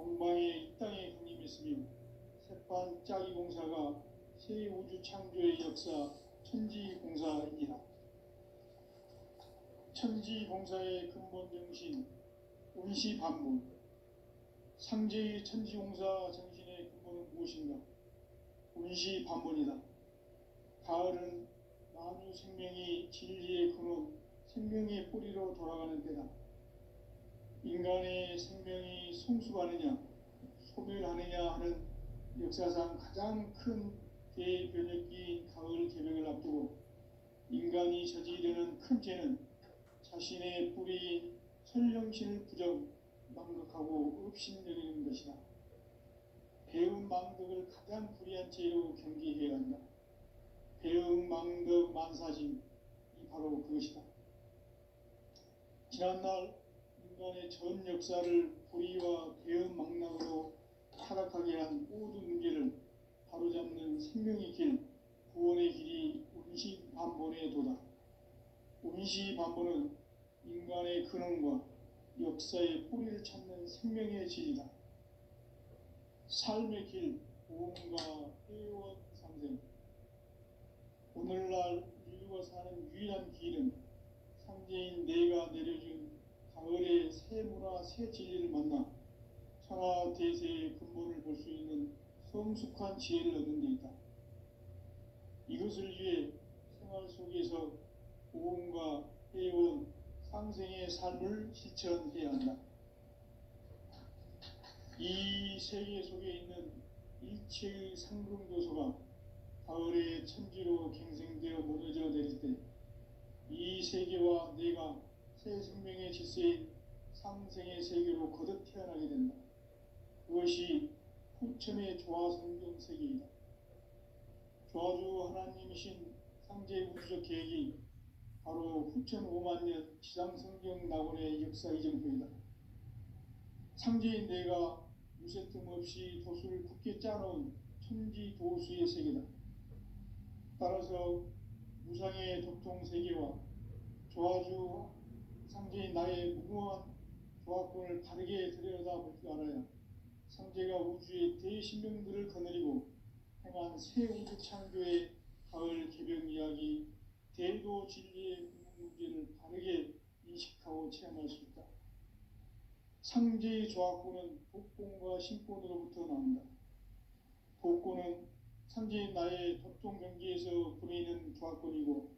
동방의 이 땅에 군림했으며 새판 짜기 공사가 새 우주 창조의 역사 천지공사이니라. 천지공사의 근본 정신 운시반문. 상제의 천지공사 정신의 근본은 무엇인가? 운시반문이다. 가을은 만유 생명이 진리의 근원, 생명의 뿌리로 돌아가는 때다. 인간의 생명이 성숙하느냐, 소멸하느냐 하는 역사상 가장 큰 대변혁기인 가을 개벽을 앞두고 인간이 저지르는 큰 죄는 자신의 뿌리인 설령신을 부정, 망극하고 업신여기는 것이다. 배음 망덕을 가장 불의한 죄로 경계해야 한다. 배음 망덕 만사심이 바로 그것이다. 지난날 인간의 전 역사를 불의와 배음 망락으로 타락하게 한 모든 문제를 바로잡는 생명의 길, 구원의 길이 운시반본의 도다. 운시반본은 인간의 근원과 역사의 뿌리를 찾는 생명의 질이다. 삶의 길, 보험과 회원 상생. 오늘날 인류가 사는 유일한 길은 상제인 내가 내려준 가을의 새 문화, 새 진리를 만나 천하 대세의 근본을 볼 수 있는 성숙한 지혜를 얻는 데 있다. 이것을 위해 생활 속에서 보험과 회원, 상생의 삶을 실천해야 한다. 이 세계 속에 있는 일체의 상승도소가 가을의 천지로 갱생되어 무너져 내릴 때 이 세계와 내가 새 생명의 질서인 상생의 세계로 거듭 태어나게 된다. 그것이 후천의 조화성경 세계이다. 조화주 하나님이신 상제의 우주적 계획이 바로 후천 5만 년 지상성경 낙원의 역사 이정표이다. 상제인 내가 무쇠 틈 없이 도수를 굳게 짜놓은 천지도수의 세계다. 따라서 무상의 도통세계와 조화주 상제인 나의 무궁한 조화권을 바르게 들여다볼 줄 알아야 상제가 우주의 대신명들을 거느리고 행한 새 우주 창조의 가을 개벽 이야기, 대도 진리의 문제를 바르게 인식하고 체험할 수 있다. 상제의 조화권은 복권과 신권으로부터 나온다. 복권은 상제인 나의 도통 경계에서 보내는 조화권이고,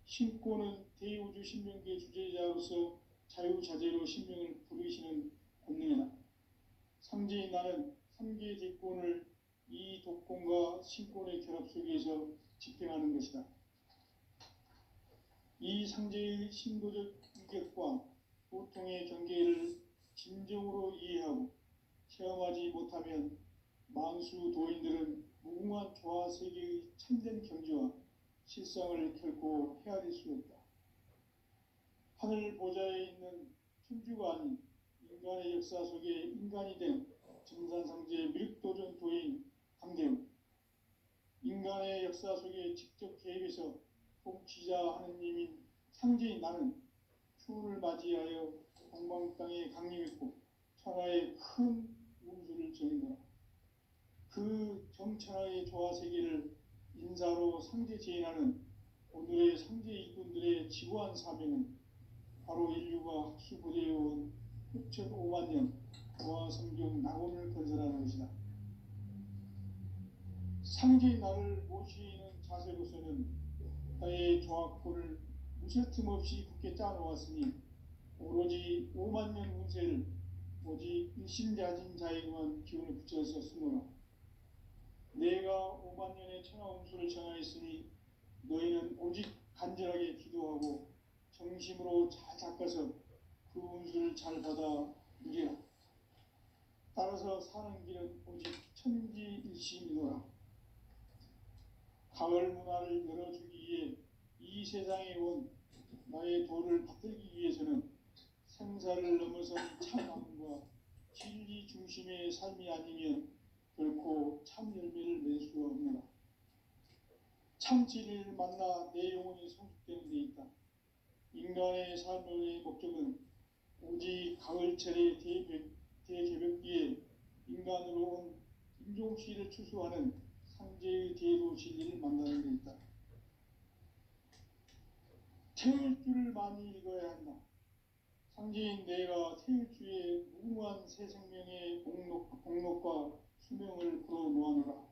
신권은 대우주 신명계 주제자로서 자유자재로 신명을 부르시는 권능이다. 상제인 나는 3개 대권을 이 독권과 신권의 결합 속에서 집행하는 것이다. 이 상제의 신도적 인격과 보통의 경계를 진정으로 이해하고 체험하지 못하면 만수 도인들은 무궁한 조화 세계의 참된 경지와 실상을 결코 헤아릴 수 없다. 하늘 보좌에 있는 천주가 아닌 인간의 역사 속에 인간이 된 정산상제의 미륵도전 도인 강대우, 인간의 역사 속에 직접 개입해서 통치자 하느님인 상제인 나는 추운을 맞이하여 동방 땅에 강림했고 천하의 큰 운수를 정인노라. 그 정천하의 조화세계를 인사로 상제 제인하는 오늘의 상제 일꾼들의 지구한 사명은 바로 인류가 학수고대해온 후천 5만 년 조화성경 낙원을 건설하는 것이다. 상제의 나를 모시는 자세로서는 나의 조화권을 무쇠 틈 없이 굳게 짜놓았으니 오로지 5만 년 운세를 오직 일심자진 자에게만 기운을 붙여서 쓰노라. 내가 5만 년의 천하 운수를 정하였으니 너희는 오직 간절하게 기도하고 정심으로 잘 닦아서 그 운수를 잘 받아 누리라. 따라서 사는 길은 오직 천지일심이노라. 가을 문화를 열어주기 위해 이 세상에 온 나의 도를 받들기 위해서는 생사를 넘어선 참함과 진리 중심의 삶이 아니면 결코 참 열매를 낼 수가 없노라. 참 진리를 만나 내 영혼이 성숙되는 데 있다. 인간의 삶의 목적은 오직 가을철의 대개벽기에 태울주를 추수하는 상제의 대도 진리를 만나는 데 있다. 태울주를 많이 읽어야 한다. 상제인 내가 태울주의 무궁한 새 생명의 목록과 수명을 풀어놓아노라.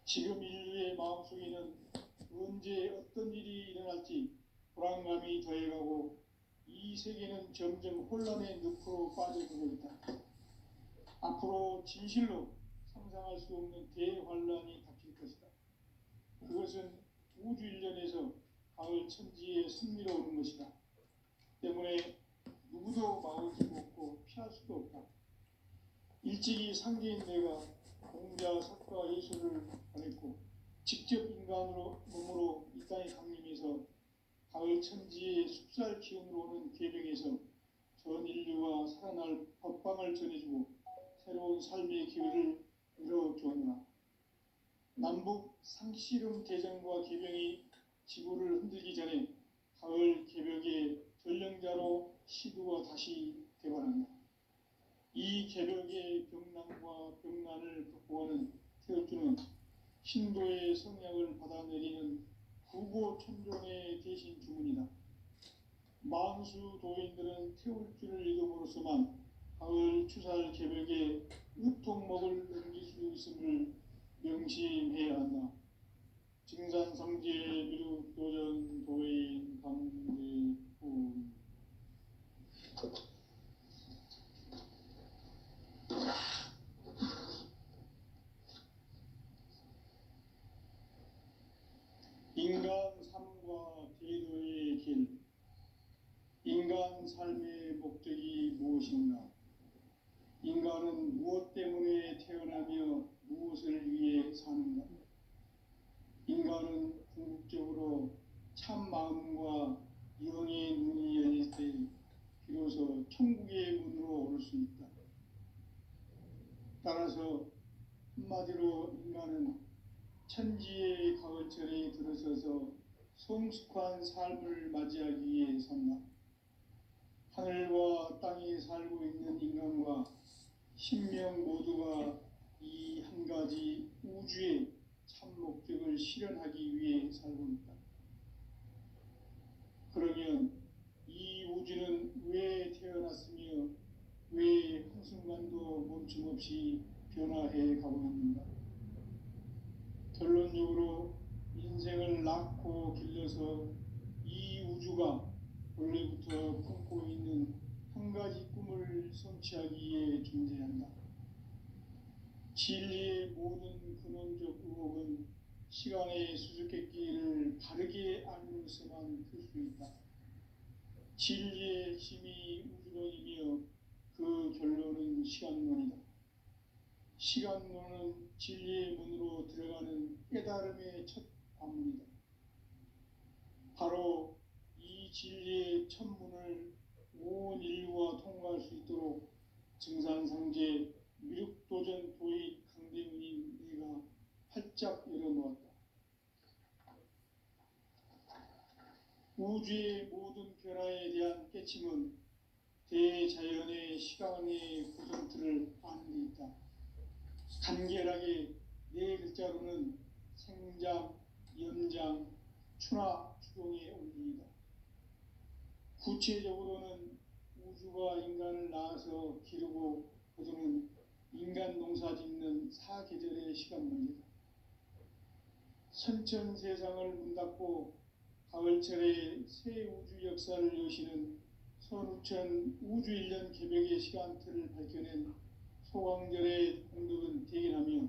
지금 인류의 마음속에는 언제 어떤 일이 일어날지 불안감이 더해가고 이 세계는 점점 혼란의 늪으로 빠져들고 있다. 앞으로 진실로 상상할 수 없는 대환란이 닥칠 것이다. 그것은 우주 일련에서 가을 천지에 선미로 오는 것이다. 때문에 누구도 막을 수 없고 피할 수도 없다. 일찍이 상제인 내가 공자, 석가, 예수를 보냈고 직접 인간으로 몸으로 이 땅에 강림해서 가을 천지의 숲살 기운으로 오는 계병에서 전 인류와 살아날 법방을 전해주고 새로운 삶의 기회를 이뤄주었노라. 남북 상씨름 대전과 계병이 지구를 흔들기 전에 가을 개벽의 전령자로 시두가 다시 되관한다. 이 개벽의 병난과 병난을 극복하는 태울주는 신도의 성약을 받아내리는 구고천종의 대신 주문이다. 만수 도인들은 태울주를 읽음으로써만 가을 추살 개벽의 의통목을 넘길 수 있음을 명심해야 한다. 증산성제 미륵도전 도인 강제후 인간 삶과 제도의 길. 인간 삶의 목적이 무엇인가? 인간은 무엇 때문에 태어나며 무엇을 위해 사는가? 인간은 궁극적으로 참 마음과 영의 눈이 열릴 때 비로소 천국의 문으로 오를 수 있다. 따라서 한마디로 인간은 천지의 가을철에 들어서서 성숙한 삶을 맞이하기 위해 산다. 하늘과 땅에 살고 있는 인간과 신명 모두가 이 한 가지 우주의 참 목적을 실현하기 위해 살고 있다. 그러면 이 우주는 왜 태어났으며 왜 한순간도 멈춤없이 변화해 가고 있는가? 결론적으로 인생을 낳고 길러서 이 우주가 원래부터 품고 있는 한 가지 꿈을 성취하기 위해 존재한다. 진리의 모든 근원적 의혹은 시간의 수수께끼를 바르게 알면서만 풀 수 있다. 진리의 핵심이 우주론이며 그 결론은 시간론이다. 시간론은 진리의 문으로 들어가는 깨달음의 첫 관문이다. 바로 이 진리의 첫 문을 온 인류가 통과할 수 있도록 증산상제 미륵도전 도의 강대문인 내가 활짝 열어놓았다. 우주의 모든 변화에 대한 깨침은 대자연의 시간의 구성틀을 아는 데 있다. 간결하게 네 글자로는 생장, 연장, 추나 추동의 원리이다. 구체적으로는 우주가 인간을 낳아서 기르고 거두는 인간 농사 짓는 사계절의 시간 문제다. 선천 세상을 문닫고 가을철에 새 우주 역사를 여시는 선우천 우주일년 개벽의 시간틀을 밝혀낸 소강절의 공덕은 대견하며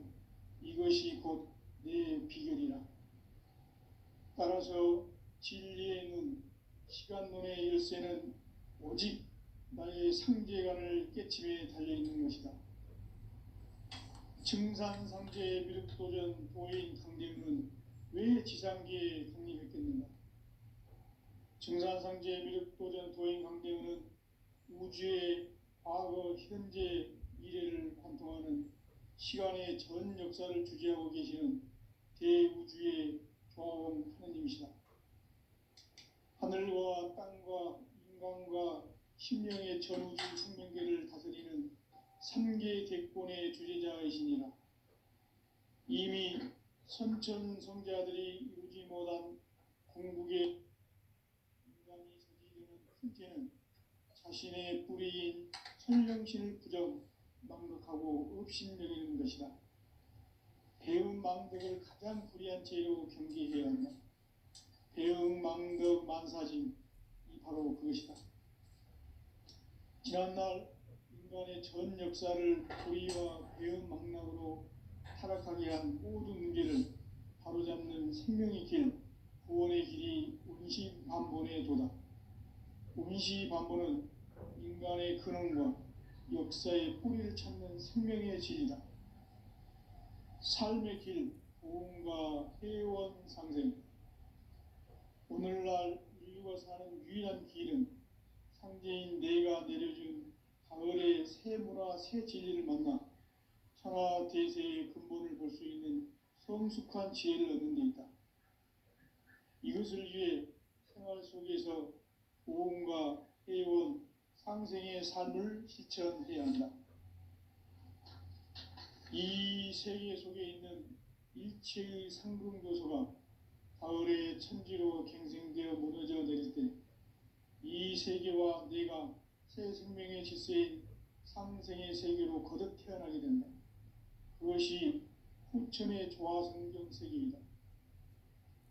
이것이 곧 내 비결이라. 따라서 진리의 눈, 시간론의 열쇠는 오직 나의 상제관을 깨침에 달려있는 것이다. 증산상제 미륵도전 도인 강대문은 왜 지상계에 강림했겠는가? 증산상제 미륵도전 도인 강대문은 우주의 과거, 현재, 미래를 관통하는 시간의 전 역사를 주재하고 계시는 대우주의 조화원 하느님이시다. 하늘과 땅과 인간과 신명의 전우주 생명계를 다스리는 3개 대권의 주재자이시니라. 이미 선천성자들이 이루지 못한 궁극의 인간이 저지르는 큰 죄는 자신의 뿌리인 선령신을 막록하고 업신여기는 것이다. 배은망덕을 가장 불의한 죄로 경계해야 한다. 배은망덕 만사짐이 바로 그것이다. 지난날 인간의 전 역사를 불의와 배은망락으로 타락하게 한 모든 문제를 바로잡는 생명의 길, 구원의 길이 운시반본의 도다. 운시반본은 인간의 근원과 역사의 뿌리를 찾는 생명의 진리다. 삶의 길, 보험과 회원 상생. 오늘날 인류가 사는 유일한 길은 상제인 내가 내려준 가을의 새 문화, 새 진리를 만나 천하 대세의 근본을 볼 수 있는 성숙한 지혜를 얻는 데 있다. 이것을 위해 생활 속에서 보험과 회원, 상생의 삶을 실천해야 한다. 이 세계 속에 있는 일체의 상금교소가 가을의 천지로 갱생되어 무너져 내릴 때 이 세계와 내가 새 생명의 질서인 상생의 세계로 거듭 태어나게 된다. 그것이 후천의 조화성경 세계이다.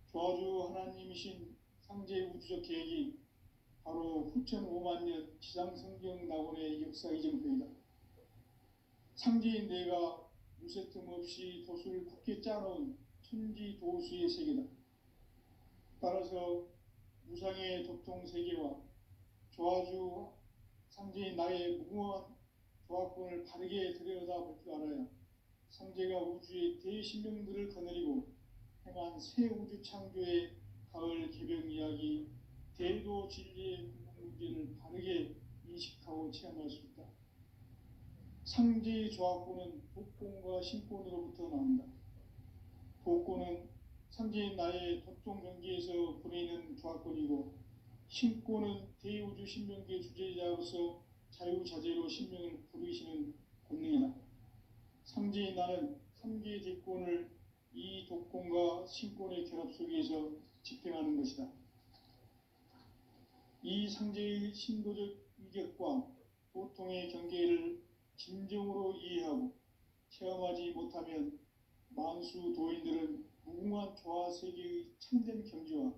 조화주 하나님이신 상제 우주적 계획이 바로 후천 5만 년 지상성경 낙원의 역사 이정표이다. 상제인 내가 무쇠 틈 없이 도수를 굳게 짜놓은 천지 도수의 세계다. 따라서 무상의 도통 세계와 조화주 상제인 나의 무궁한 조화권을 바르게 들여다볼 줄 알아야 상제가 우주의 대신명들을 거느리고 행한 새 우주 창조의 가을 개병 이야기, 대도 진리의 문제를 바르게 인식하고 체험할 수 있다. 상제의 조화권은 독권과 신권으로부터 나온다. 독권은 상제인 나의 도통 경계에서 부리는 조화권이고, 신권은 대우주 신명계 주제자로서 자유자재로 신명을 부르시는 권능이다. 상제인 나는 3개의 대권을 이 독권과 신권의 결합 속에서 집행하는 것이다. 이 상제의 신도적 위격과 보통의 경계를 진정으로 이해하고 체험하지 못하면 만수 도인들은 무궁한 조화 세계의 참된 경지와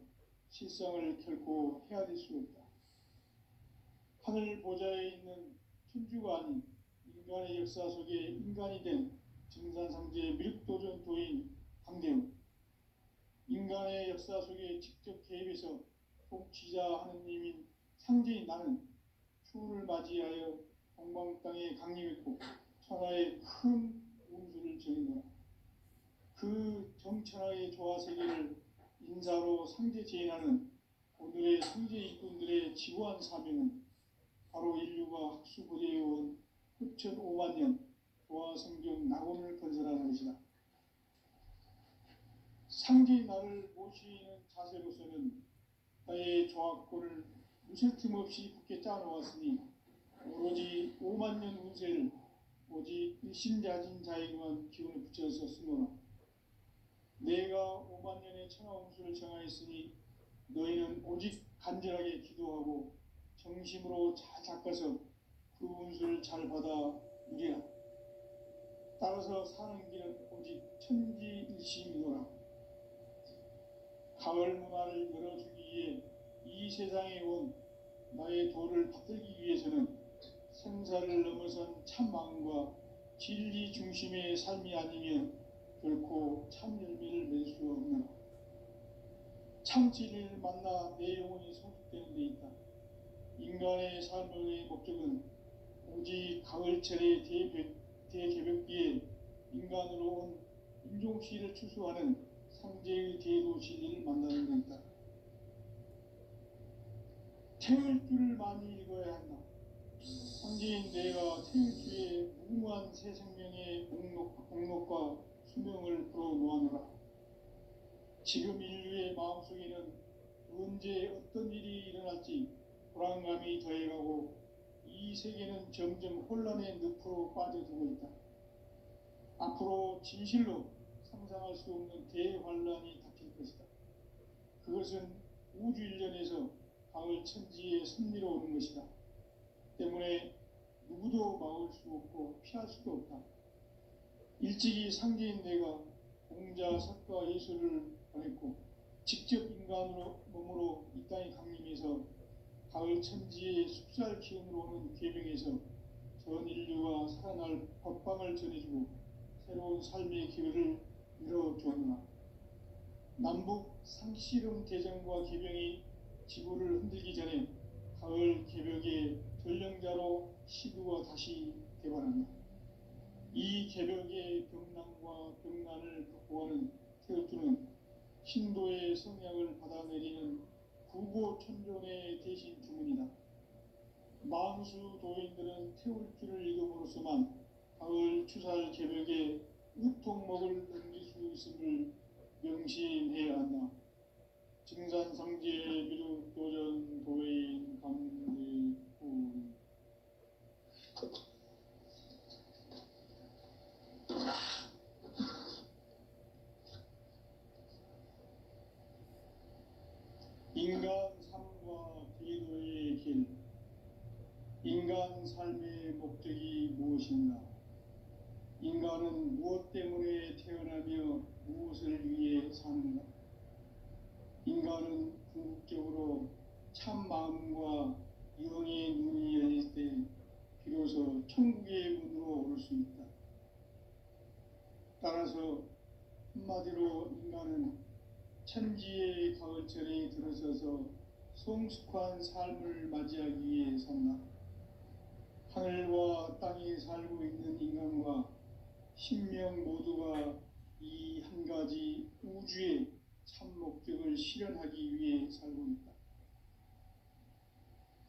실상을 결코 헤아릴 수 없다. 하늘 보좌에 있는 천주가 아닌 인간의 역사 속에 인간이 된 증산상제의 미륵도전 도인 강대우, 인간의 역사 속에 직접 개입해서 통치자 하느님인 상제인 나는 추후를 맞이하여 동방 땅에 강림했고 천하의 큰 운수를 정해노라. 그 정천하의 조화 세계를 인사로 상제 제인하는 오늘의 상제 일꾼들의 지구한 사명은 바로 인류가 학수고대해온 후천 5만 년 조화 성경 낙원을 건설하는 것이다. 상제인 나를 모시는 자세로서는 나의 조화권을 무쇠 틈 없이 굳게 짜놓았으니 오로지 5만 년 운세를 오직 일심자진 자에게만 기운을 붙여서 쓰노라. 내가 5만 년의 천하 운수를 정하였으니 너희는 오직 간절하게 기도하고 정심으로 잘 닦아서 그 운수를 잘 받아 누리라. 따라서 사는 길은 오직 천지일심이노라. 가을 문화를 열어주기 위해 이 세상에 온 나의 도를 받들기 위해서는 생사를 넘어선 참 마음과 진리 중심의 삶이 아니면 결코 참 열매를 맺을 수 없노라. 참 진리를 만나 내 영혼이 성숙되는 데 있다. 인간의 삶의 목적은 오직 가을철의 대개벽기에 인간으로 온 인종씨를 추수하는 상제의 대도 진리를 만나는 데 있다. 태울 줄을 많이 읽어야 한다. 상제인 내가 태울 주의 무궁한 새 생명의 목록과 수명을 풀어놓아노라. 지금 인류의 마음속에는 언제 어떤 일이 일어날지 불안감이 더해가고 이 세계는 점점 혼란의 늪으로 빠져들고 있다. 앞으로 진실로 상상할 수 없는 대환란이 닥칠 것이다. 그것은 우주 일련에서 가을 천지의 섭리로 오는 것이다. 때문에 누구도 막을 수 없고 피할 수도 없다. 일찍이 상제인 내가 공자, 석가, 예수를 보냈고 직접 인간으로 몸으로 이 땅에 강림해서 가을 천지의 숲살 기운으로 오는 계명에서 전 인류가 살아날 법방을 전해주고 새로운 삶의 기회를 열어주었노라. 남북 상씨름 대전과 개병이 지구를 흔들기 전에 가을 개벽의 전령자로 시두가 다시 개발한다. 이 개벽의 병난과 병난을 극복하는 태울주는 신도의 성약을 받아내리는 구고천존의 대신 주문이다. 만수 도인들은 태울주를 읽음으로써만 가을 추살 개벽에 우통목을 넘길 수 있음을 명심해야 한다. 증산상제 미륵도전 도인 강대군. 인간 삶과 기도의 길. 인간 삶의 목적이 무엇인가? 인간은 무엇 때문에 태어나며 무엇을 위해 사는가? 인간은 궁극적으로 참 마음과 영의 눈이 열릴 때 비로소 천국의 문으로 오를 수 있다. 따라서 한마디로 인간은 천지의 가을철에 들어서서 성숙한 삶을 맞이하기 위해 산다. 하늘과 땅에 살고 있는 인간과 신명 모두가 이 한 가지 우주의 참 목적을 실현하기 위해 살고 있다.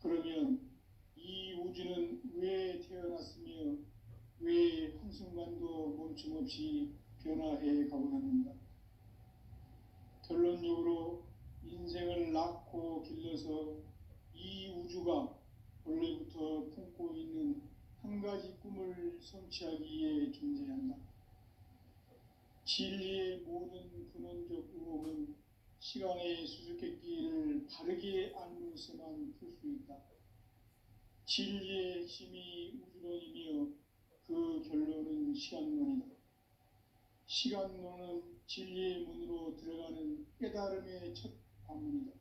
그러면 이 우주는 왜 태어났으며 왜 한순간도 멈춤없이 변화해 가고 있는가? 결론적으로 인생을 낳고 길러서 이 우주가 원래부터 품고 있는 한 가지 꿈을 성취하기 위해 존재한다. 진리의 모든 근원적 의혹은 시간의 수수께끼를 바르게 알면서만 풀 수 있다. 진리의 핵심이 우주론이며 그 결론은 시간론이다. 시간론은 진리의 문으로 들어가는 깨달음의 첫 관문이다.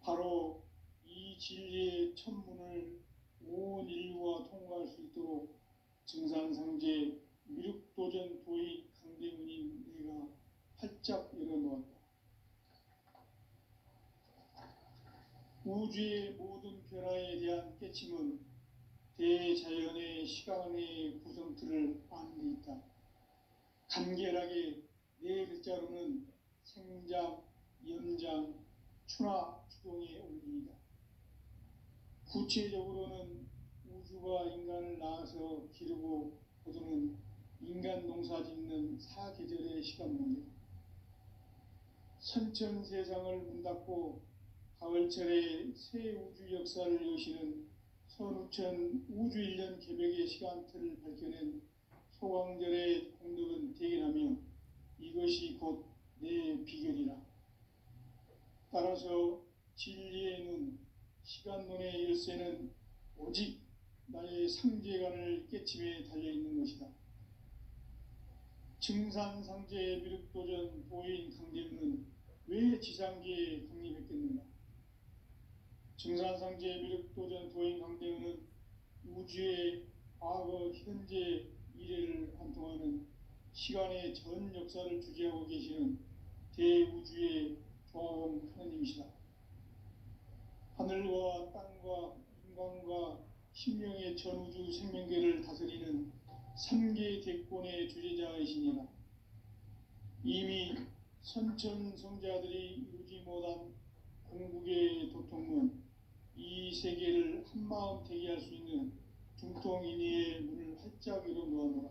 바로 이 진리의 첫 문을 온 인류가 통과할 수 있도록 증산상제 미륵도전 도인 강대문인 내가 활짝 열어놓았다. 우주의 모든 변화에 대한 깨침은 대자연의 시간의 구성틀을 아는 데 있다. 간결하게 네 글자로는 생장, 연장, 추나 추동의 원리이다. 구체적으로는 우주가 인간을 낳아서 기르고 거두는 인간 농사 짓는 사계절의 시간 문제. 선천세상을 문 닫고 가을철에 새 우주 역사를 여시는 선우천 우주일년 개벽의 시간틀을 밝혀낸 소강절의 공덕은 대견하며 이것이 곧 내 비결이라. 따라서 진리의 눈, 시간론의 열쇠는 오직 나의 상제관을 깨침에 달려있는 것이다. 증산상제 미륵도전 도인 강대문은 왜 지상계에 강림했겠는가? 증산상제 미륵도전 도인 강대문은 우주의 과거, 현재, 미래를 관통하는 시간의 전 역사를 주재하고 계시는 대우주의 조화원 하나님이시다. 하늘과 땅과 인간과 신명의 전우주 생명계를 다스리는 3개 대권의 주제자이시니라. 이미 선천성자들이 이루지 못한 궁극의 도통문, 이 세계를 한마음 되게 할 수 있는 중통인의의 문을 활짝 열어놓아노라.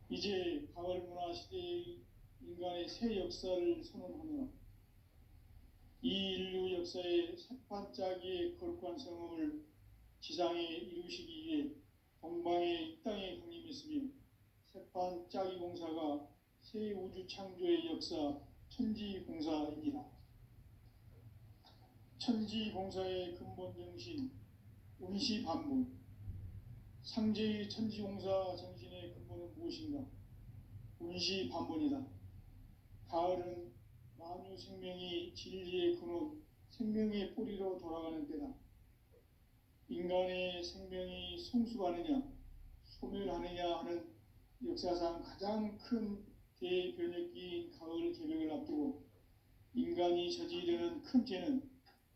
이제 가을 문화 시대의 인간의 새 역사를 선언하노라. 이 인류 역사의 새반짝이의 거룩한 성음을 지상에 이루시기 위해 동방의 이 땅에 강림했으며 새반짝이 공사가 새 우주 창조의 역사 천지봉사입니다. 천지봉사의 근본 정신 운시반본. 상제의 천지봉사 정신의 근본은 무엇인가? 운시반본이다. 가을은 만유 생명이 진리의 근원, 생명의 뿌리로 돌아가는 때다. 인간의 생명이 성숙하느냐, 소멸하느냐 하는 역사상 가장 큰 대변혁기인 가을 개벽을 앞두고 인간이 저지르는 큰 죄는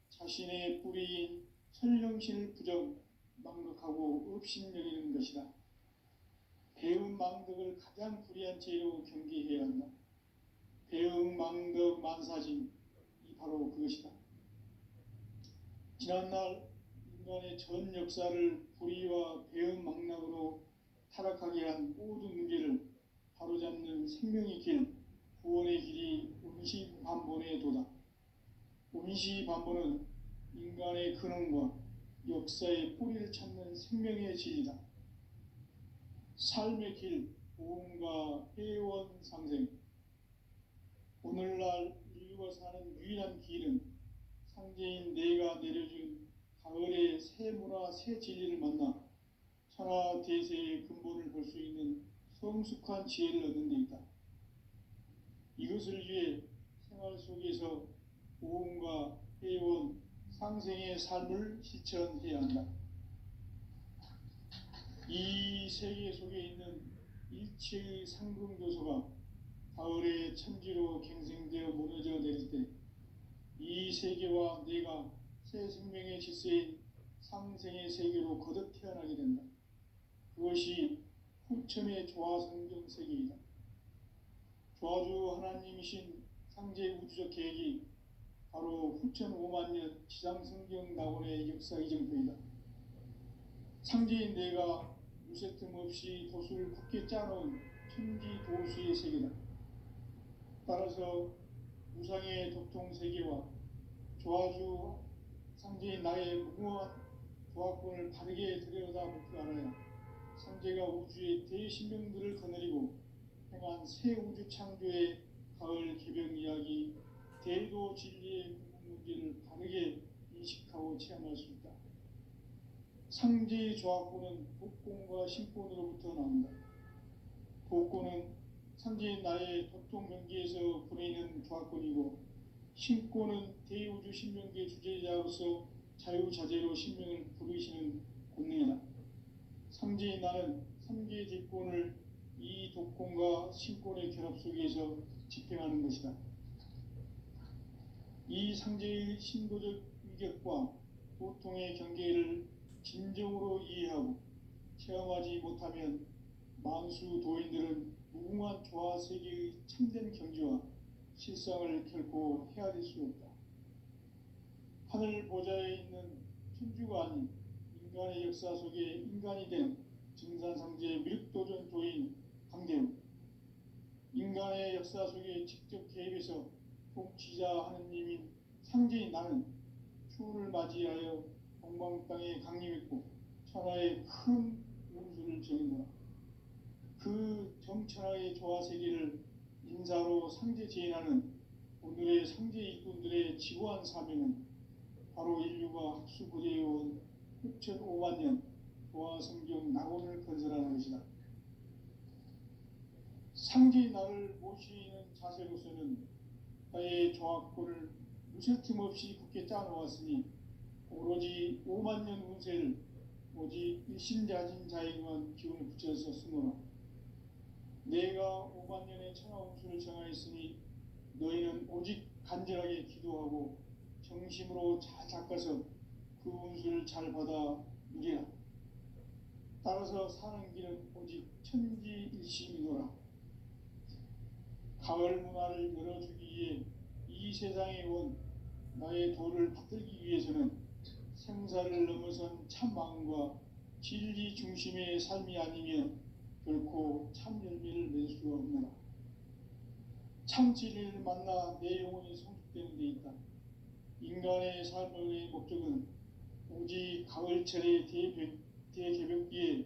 자신의 뿌리인 선령신을 망각하고 업신여기는 것이다. 배은 망덕을 가장 불의한 죄로 경계해야 한다. 배은 망덕 만사진이 바로 그것이다. 지난날 인간의 전 역사를 불의와 배은 망락으로 타락하게 한 모든 문제를 바로잡는 생명의 길, 구원의 길이 운시반본의 도다. 운시반본은 인간의 근원과 역사의 뿌리를 찾는 생명의 진리다. 삶의 길, 보험과 회원 상생. 오늘날 인류가 사는 유일한 길은 상제인 내가 내려준 가을의 새 문화, 새 진리를 만나 천하 대세의 근본을 볼 수 있는 성숙한 지혜를 얻는 데 있다. 이것을 위해 생활 속에서 보험과 회원, 상생의 삶을 실천해야 한다. 이 세계 속에 있는 일체의 상금교소가 가을의 천지로 갱생되어 무너져 내릴 때 이 세계와 내가 새 생명의 질서인 상생의 세계로 거듭 태어나게 된다. 그것이 후천의 조화성경 세계이다. 조화주 하나님이신 상제 우주적 계획이 바로 후천 5만 년 지상성경 낙원의 역사 이정표이다. 상제인 내가 무쇠 틈 없이 도수를 굳게 짜놓은 천지 도수의 세계다. 따라서 우상의 도통 세계와 조화주 상제인 나의 무궁한 조화권을 바르게 들여다볼 줄 알아야 상제가 우주의 대신명들을 거느리고 행한 새 우주 창조의 가을 개벽 이야기, 대도 진리의 궁극 문제를 바르게 인식하고 체험할 수 있다. 상제의 조화권은 복권과 신권으로부터 나온다. 복권은 상제인 나의 도통 경계에서 보내는 조화권이고, 신권은 대우주 신명계 주제자로서 자유자재로 신명을 부르시는 권능이다. 상제인 나는 3개의 대권을 이 독권과 신권의 결합 속에서 집행하는 것이다. 이 상제의 신도적 위격과 보통의 경계를 진정으로 이해하고 체험하지 못하면 만수 도인들은 무궁한 조화 세계의 참된 경지와 실상을 결코 헤아릴 수 없다. 하늘 보좌에 있는 천주가 아닌 인간의 역사 속에 인간이 된 증산상제 밀도전 도인 강대우, 인간의 역사 속에 직접 개입해서 통치자 하느님인 상제인 나는 추후를 맞이하여 동방 땅에 강림했고 천하의 큰 운수를 정인노라. 그 정천하의 조화 세계를 인사로 상제 제인하는 오늘의 상제 일꾼들의 지고한 사명은 바로 인류가 학수고대해온 후천 5만 년 조화 성경 낙원을 건설하는 것이다. 상제인 나를 모시는 자세로서는 나의 조화권을 무쇠틈 없이 굳게 짜놓았으니 오로지 5만 년 운세를 오직 일심자진 자에게만 기운을 붙여서 쓰노라. 내가 5만 년의 천하 운수를 정하였으니 너희는 오직 간절하게 기도하고 정심으로 잘 닦아서 그 운수를 잘 받아 누리라. 따라서 사는 길은 오직 천지일심이노라. 가을 문화를 열어주기 위해 이 세상에 온 나의 도를 받들기 위해서는 생사를 넘어선 참 마음과 진리 중심의 삶이 아니면 결코 참 열매를 맺을 수가 없노라. 참 진리를 만나 내 영혼이 성숙되는 데 있다. 인간의 삶의 목적은 오직 가을철의 대개벽기에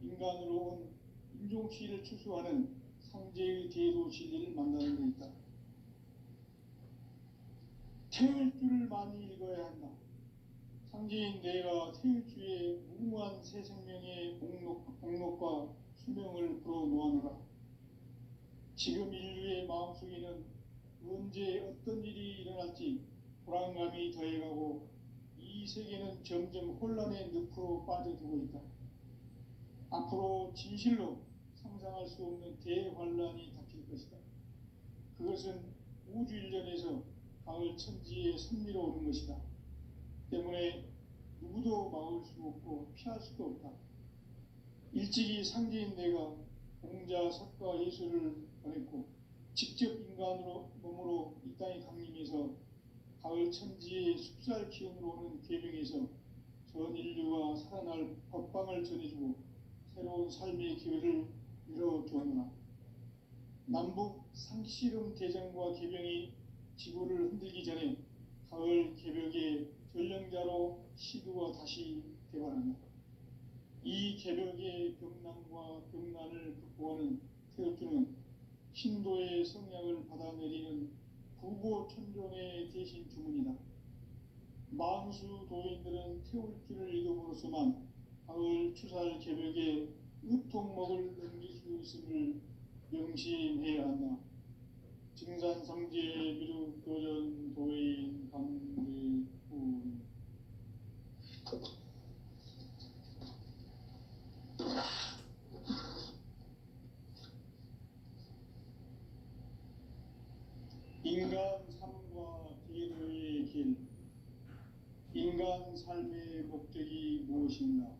인간으로 온 인종시를 추수하는 상제의 대도 진리를 만나는 데 있다. 태일주를 많이 읽어야 한다. 상제인 내가 태일주의 무궁한 새 생명의 목록과 수명을 불어놓아노라. 지금 인류의 마음속에는 언제 어떤 일이 일어날지 불안감이 더해가고 이 세계는 점점 혼란의 늪으로 빠져들고 있다. 앞으로 진실로 상상할 수 없는 대환란이 닥칠 것이다. 그것은 우주 일련에서 가을 천지에 선미로 오는 것이다. 때문에 누구도 막을 수 없고 피할 수도 없다. 일찍이 상제인 내가 공자, 석가, 예수를 보냈고 직접 인간으로 몸으로 이 땅에 강림해서 가을 천지의 숲살 기운으로 오는 계명에서 전 인류가 살아날 법방을 전해주고 새로운 삶의 기회를 열어주었노라. 남북 상씨름 대전과 계병이 지구를 흔들기 전에 가을 개벽의 전령자로 시두가 다시 개발한다. 이 개벽의 병난과 병난을 극복하는 태엽주는 신도의 성약을 받아내리는 부보천종의 대신 주문이다. 만수 도인들은 태울주를 읽음으로써만 가을 추살 개벽의 의통목을 넘길 수 있음을 명심해야 한다. 증산상제 미륵도전 도인 강대훈. 인간 삶과 계도의 길. 인간 삶의 목적이 무엇인가?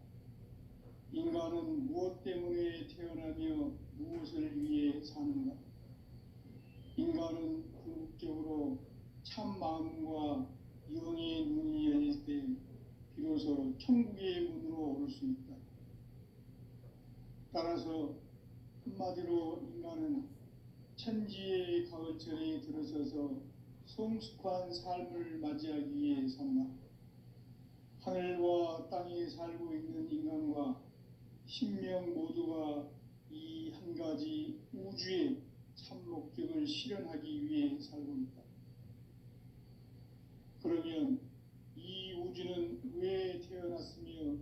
인간은 무엇 때문에 태어나며 무엇을 위해 사는가? 인간은 궁극적으로 참 마음과 영의 눈이 열릴 때 비로소 천국의 문으로 올 수 있다. 따라서 한마디로 인간은 천지의 가을철에 들어서서 성숙한 삶을 맞이하기 위해 산다. 하늘과 땅에 살고 있는 인간과 신명 모두가 이 한 가지 우주의 참 목적을 실현하기 위해 살고 있다. 그러면 이 우주는 왜 태어났으며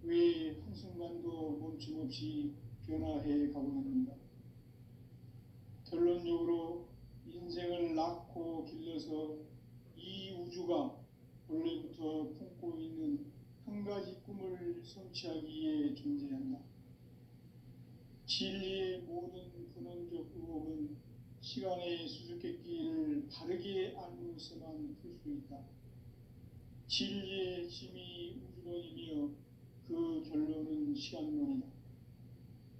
왜 한순간도 멈춤없이 변화해 가고 있는가? 결론적으로 인생을 낳고 길러서 이 우주가 원래부터 품고 있는 한 가지 꿈을 성취하기 위해 존재한다. 진리의 모든 근원적 의혹은 시간의 수수께끼를 바르게 알고서만 풀 수 있다. 진리의 핵심이 우주론이며 그 결론은 시간론이다.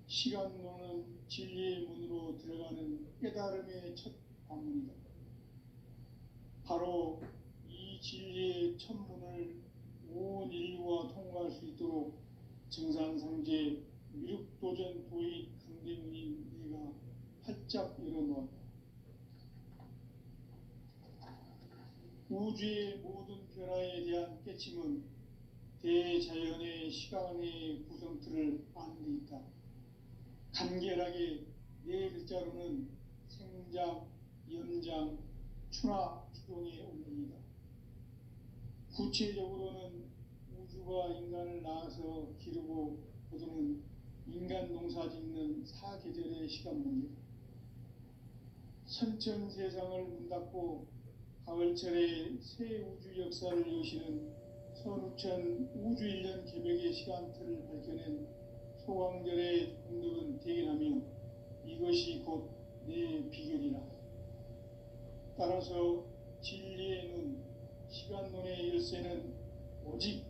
시간론은 진리의 문으로 들어가는 깨달음의 첫 관문이다. 바로 이 진리의 첫 문을 온 인류가 통과할 수 있도록 증산상제 미륵도전 도인 강대문인 내가 활짝 열어놓았다. 우주의 모든 변화에 대한 깨침은 대자연의 시간의 구성틀을 아는 데 있다. 간결하게 네 글자로는 생장, 연장, 추나 추동의 원리이다. 구체적으로는 우주가 인간을 낳아서 기르고 거두는 인간 농사 짓는 사계절의 시간 문제다. 선천세상을 문 닫고 가을철에 새 우주 역사를 여시는 선우천 우주일년 개벽의 시간틀을 밝혀낸 소강절의 공덕은 대견하며 이것이 곧 내 비결이라. 따라서 진리의 눈, 시간론의 열쇠는 오직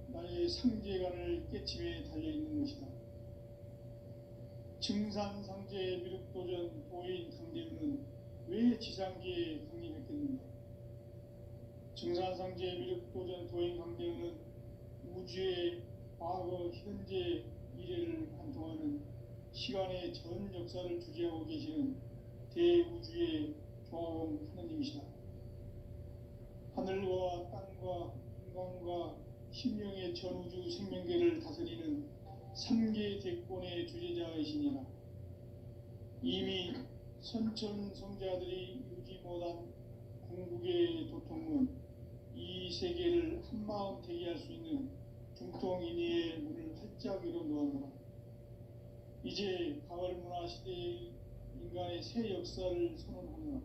나의 상제관을 깨침에 달려있는 것이다. 증산상제 미륵도전 도인 강대훈은 왜 지상계에 강림했겠는가? 증산상제 미륵도전 도인 강대훈은 우주의 과거, 현재, 미래를 관통하는 시간의 전 역사를 주재하고 계시는 대우주의 조화공 하느님이시다. 하늘과 땅과 인간과 신명의 전우주 생명계를 다스리는 삼계 대권의 주재자이시니라. 이미 선천성자들이 이루지 못한 궁극의 도통은 이 세계를 한마음 되게 할 수 있는 중통인의의 문을 활짝 열어 놓았노라. 이제 가을 문화 시대의 인간의 새 역사를 선언하노라.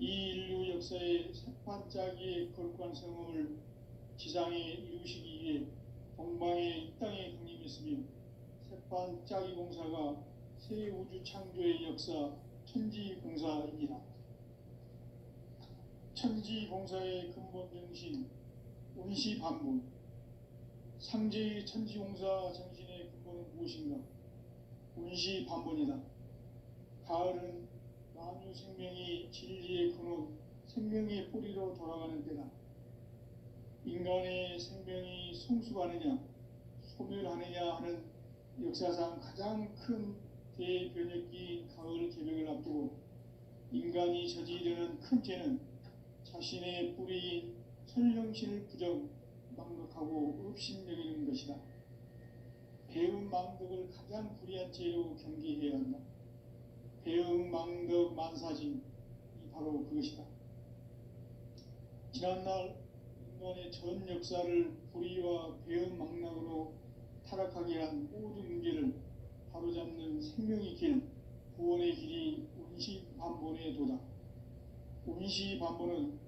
이 인류 역사의 새반짝이의 거룩한 성음을 지상에 이루시기 위해 동방의 이 땅에 강림했으며 새반짝이 공사가 새 우주 창조의 역사 천지공사입니다. 천지공사의 근본 정신 운시반분. 상제의 천지공사 정신의 근본은 무엇인가? 운시반분이다. 가을은 만유 생명이 진리의 근원, 생명의 뿌리로 돌아가는 때다. 인간의 생명이 성숙하느냐, 소멸하느냐 하는 역사상 가장 큰 대변혁기인 가을 개벽을 앞두고 인간이 저지르는 큰 죄는 자신의 뿌리인 선령신을 부정, 망각하고 업신여기는 것이다. 배음 망덕을 가장 불의한 죄로 경계해야 한다. 배음 망덕 만사진이 바로 그것이다. 지난날 인간의 전 역사를 불의와 배음 망락으로 타락하게 한 모든 문제를 바로잡는 생명의 길, 구원의 길이 운시반본의 도다. 운시반본은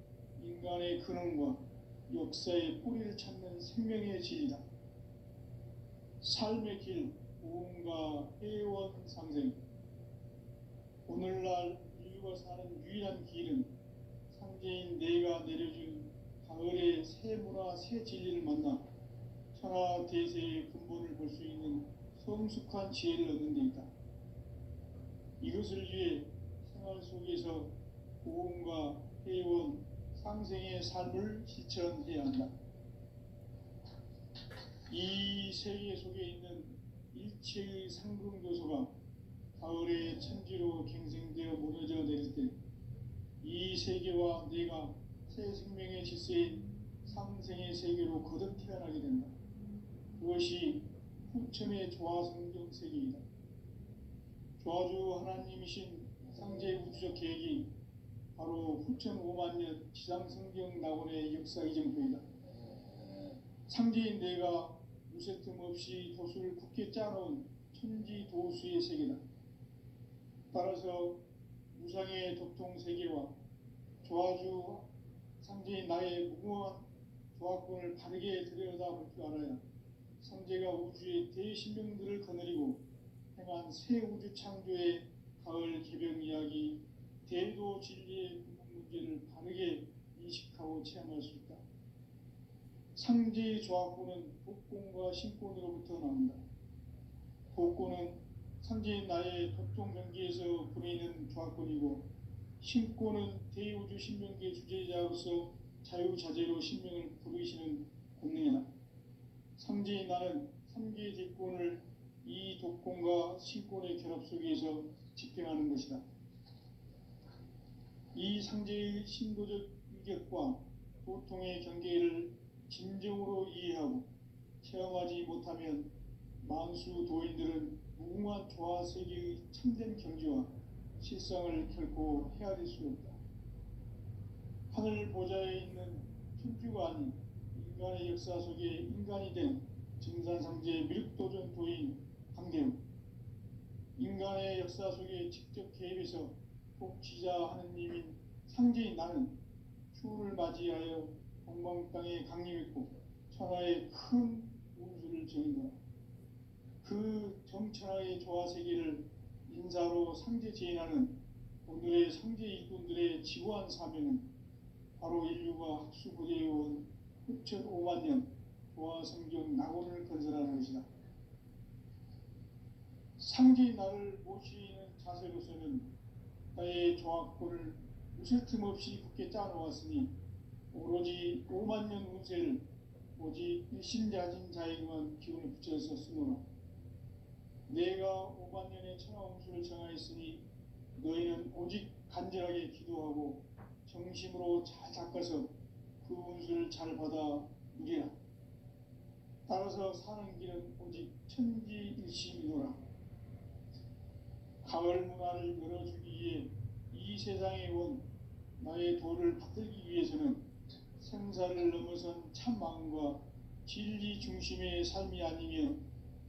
인간의 근원과 역사의 뿌리를 찾는 생명의 진리다. 삶의 길, 보험과 회원 상생. 오늘날 인류가 사는 유일한 길은 상제인 내가 내려준 가을의 새 문화, 새 진리를 만나 천하 대세의 근본을 볼 수 있는 성숙한 지혜를 얻는 데 있다. 이것을 위해 생활 속에서 보험과 회원, 상생의 삶을 실천해야 한다. 이 세계 속에 있는 일체의 상승교소가 가을의 천지로 갱생되어 무너져 내릴 때 이 세계와 내가 새 생명의 질서인 상생의 세계로 거듭 태어나게 된다. 그것이 후천의 조화성경 세계이다. 조화주 하나님이신 상제 우주적 계획이 바로 후천 5만년 지상성경 낙원의 역사 이정표이다. 상제인 내가 무쇠 틈 없이 도수를 굳게 짜놓은 천지 도수의 세계다. 따라서 무상의 도통 세계와 조화주 상제인 나의 무궁한 조화권을 바르게 들여다볼 줄 알아야 상제가 우주의 대신명들을 거느리고 행한 새 우주 창조의 가을 개변 이야기, 대도 진리의 근본 문제를 바르게 인식하고 체험할 수 있다. 상제의 조화권은 복권과 신권으로부터 나온다. 복권은 상제인 나의 도통 경계에서 보내는 조화권이고, 신권은 대우주 신명계 주제자로서 자유자재로 신명을 부르시는 권능이다. 상제인 나는 3개의 대권을 이 독권과 신권의 결합 속에서 집행하는 것이다. 이 상제의 신도적 인격과 도통의 경계를 진정으로 이해하고 체험하지 못하면 만수 도인들은 무궁한 조화 세계의 참된 경지와 실상을 결코 헤아릴 수 없다. 하늘 보좌에 있는 천주가 아닌 인간의 역사 속에 인간이 된 증산상제 미륵도전 도인 강대웅, 인간의 역사 속에 직접 개입해서 복지자 하느님인 상제인 나는 추후를 맞이하여 동방 땅에 강림했고 천하의 큰 운수를 정인노라. 그 정천하의 조화세계를 인사로 상제 제인하는 오늘의 상제 일꾼들의 지구한 사명은 바로 인류가 학수고대해온 후천 5만년 조화성경 낙원을 건설하는 것이다. 상제인 나를 모시는 자세로서는 나의 조화권을 무쇠 틈 없이 굳게 짜놓았으니 오로지 5만년 운세를 오직 일심자진 자에게만 기운을 붙여서 쓰노라. 내가 5만년의 천하 운수를 정하였으니 너희는 오직 간절하게 기도하고 정심으로 잘 닦아서 그 운수를 잘 받아 누리라. 따라서 사는 길은 오직 천지일심이노라. 가을 문화를 열어주기 위해 이 세상에 온 나의 도를 받들기 위해서는 생사를 넘어선 참 마음과 진리 중심의 삶이 아니면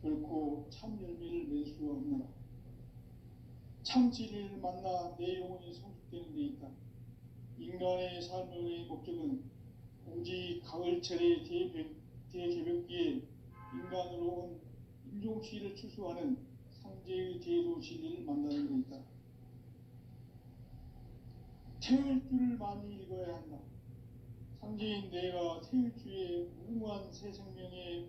결코 참 열매를 맺을 수 없노라. 참 진리를 만나 내 영혼이 성숙되는 데 있다. 인간의 삶의 목적은 오직 가을철의 대개벽기에 인간으로 온 인종시를 추수하는 상제의 대도 진리를 만나는 데 있다. 태일주를 많이 읽어야 한다. 상제인 내가 태일주의 무궁한 새 생명의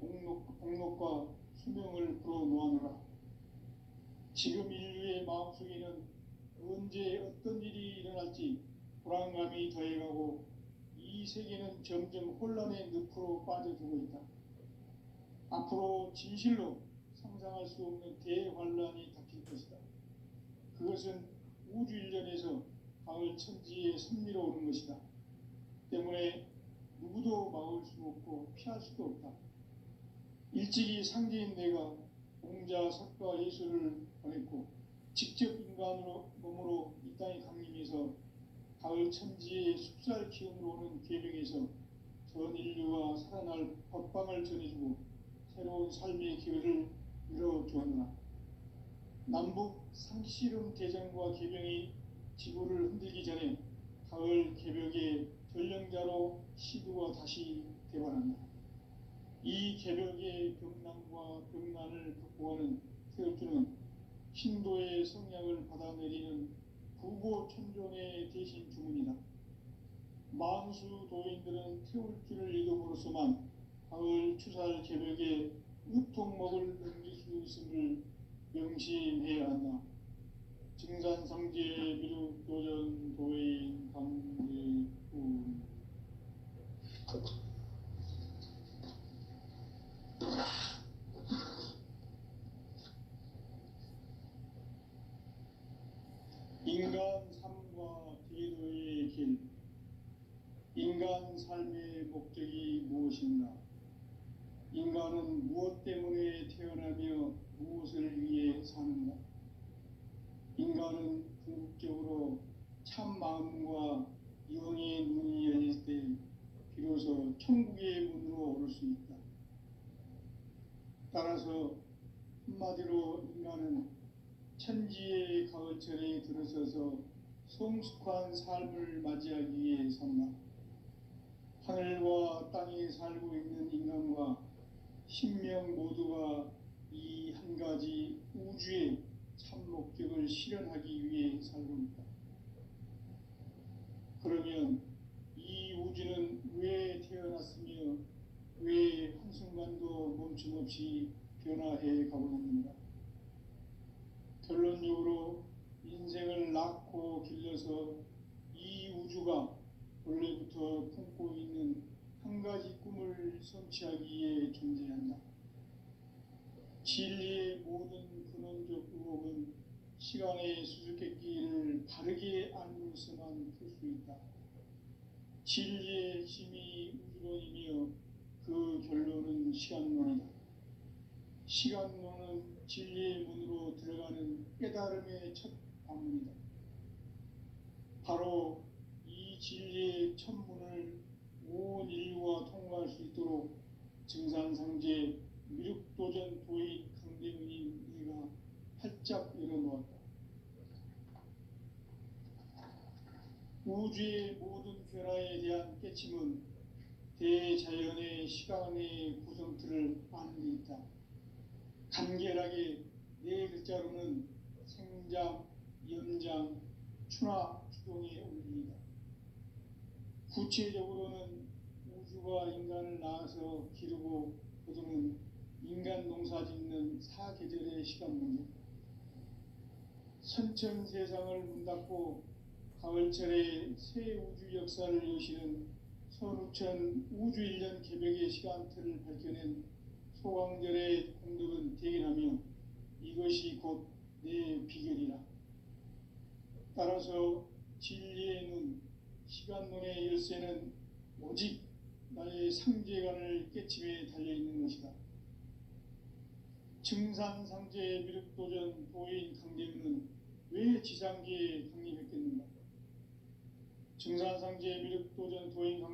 목록과 수명을 불어놓아노라. 지금 인류의 마음속에는 언제 어떤 일이 일어날지 불안감이 더해가고 이 세계는 점점 혼란의 늪으로 빠져들고 있다. 앞으로 진실로 상상할 수 없는 대환란이 닥칠 것이다. 그것은 우주 일련에서 가을 천지에 선미로 오는 것이다. 때문에 누구도 막을 수 없고 피할 수도 없다. 일찍이 상제인 내가 공자, 석가, 예수를 보냈고 직접 인간으로 몸으로 이 땅에 강림해서 가을 천지의 숲살 기운으로 오는 계명에서 전 인류와 살아날 법방을 전해주고 새로운 삶의 기회를 열어주었노라. 남북 상씨름 대전과 계명이 지구를 흔들기 전에 가을 개벽의 전령자로 시두가 다시 대반한다. 이 개벽의 병난과 병난을 극복하는 태울주는 신도의 성량을 받아내리는 부고천종의 대신 주문이다. 만수 도인들은 태울주를 읽음으로써만 가을 추살 개벽의 으통목을 넘길 수 있음을 명심해야 한다. 증산상제 미륵도전 도인 강제군 인간 삶과 기도의 길. 인간 삶의 목적이 무엇인가? 인간은 무엇 때문에 태어나며 무엇을 위해 사는가? 인간은 궁극적으로 참 마음과 영의 눈이 열릴 때 비로소 천국의 문으로 오를 수 있다. 따라서 한마디로 인간은 천지의 가을철에 들어서서 성숙한 삶을 맞이하기 위해 산다. 하늘과 땅에 살고 있는 인간과 신명 모두가 이 한 가지 우주의 참 목적을 실현하기 위해 살고 있다. 그러면 이 우주는 왜 태어났으며 왜 한순간도 멈춤없이 변화해 가고 있는가? 결론적으로 인생을 낳고 길러서 이 우주가 원래부터 품고 있는 한 가지 꿈을 성취하기 위해 존재한다. 진리의 모든 근원적 의혹은 시간의 수수께끼를 바르게 알면서만 풀 수 있다. 진리의 핵심이 우주론이며 그 결론은 시간론이다. 시간론은 진리의 문으로 들어가는 깨달음의 첫 방문이다. 바로 이 진리의 첫 문을 온 인류가 통과할 수 있도록 증산상제 미륵도전 도인 강대문이 내가 활짝 열어놓았다. 우주의 모든 변화에 대한 깨침은 대자연의 시간의 구성틀을 아는 데 있다. 간결하게 네 글자로는 생장, 연장, 추나 추동의 원리이다. 구체적으로는 우주가 인간을 낳아서 기르고 거두는 인간 농사 짓는 사계절의 시간 문제. 선천 세상을 문 닫고 가을철에 새 우주 역사를 여시는 선우천 우주 1년 개벽의 시간틀을 밝혀낸 소강절의 공덕은 대견하며 이것이 곧 내 비결이라. 따라서 진리의 눈, 시간론의 열쇠는 오직 나의 상제관을 깨침에 달려있는 것이다. 증산상제 미륵도전 도인 강대문은 새 지상기에 강림했겠는가. 증산상제 미륵도전 도행 항대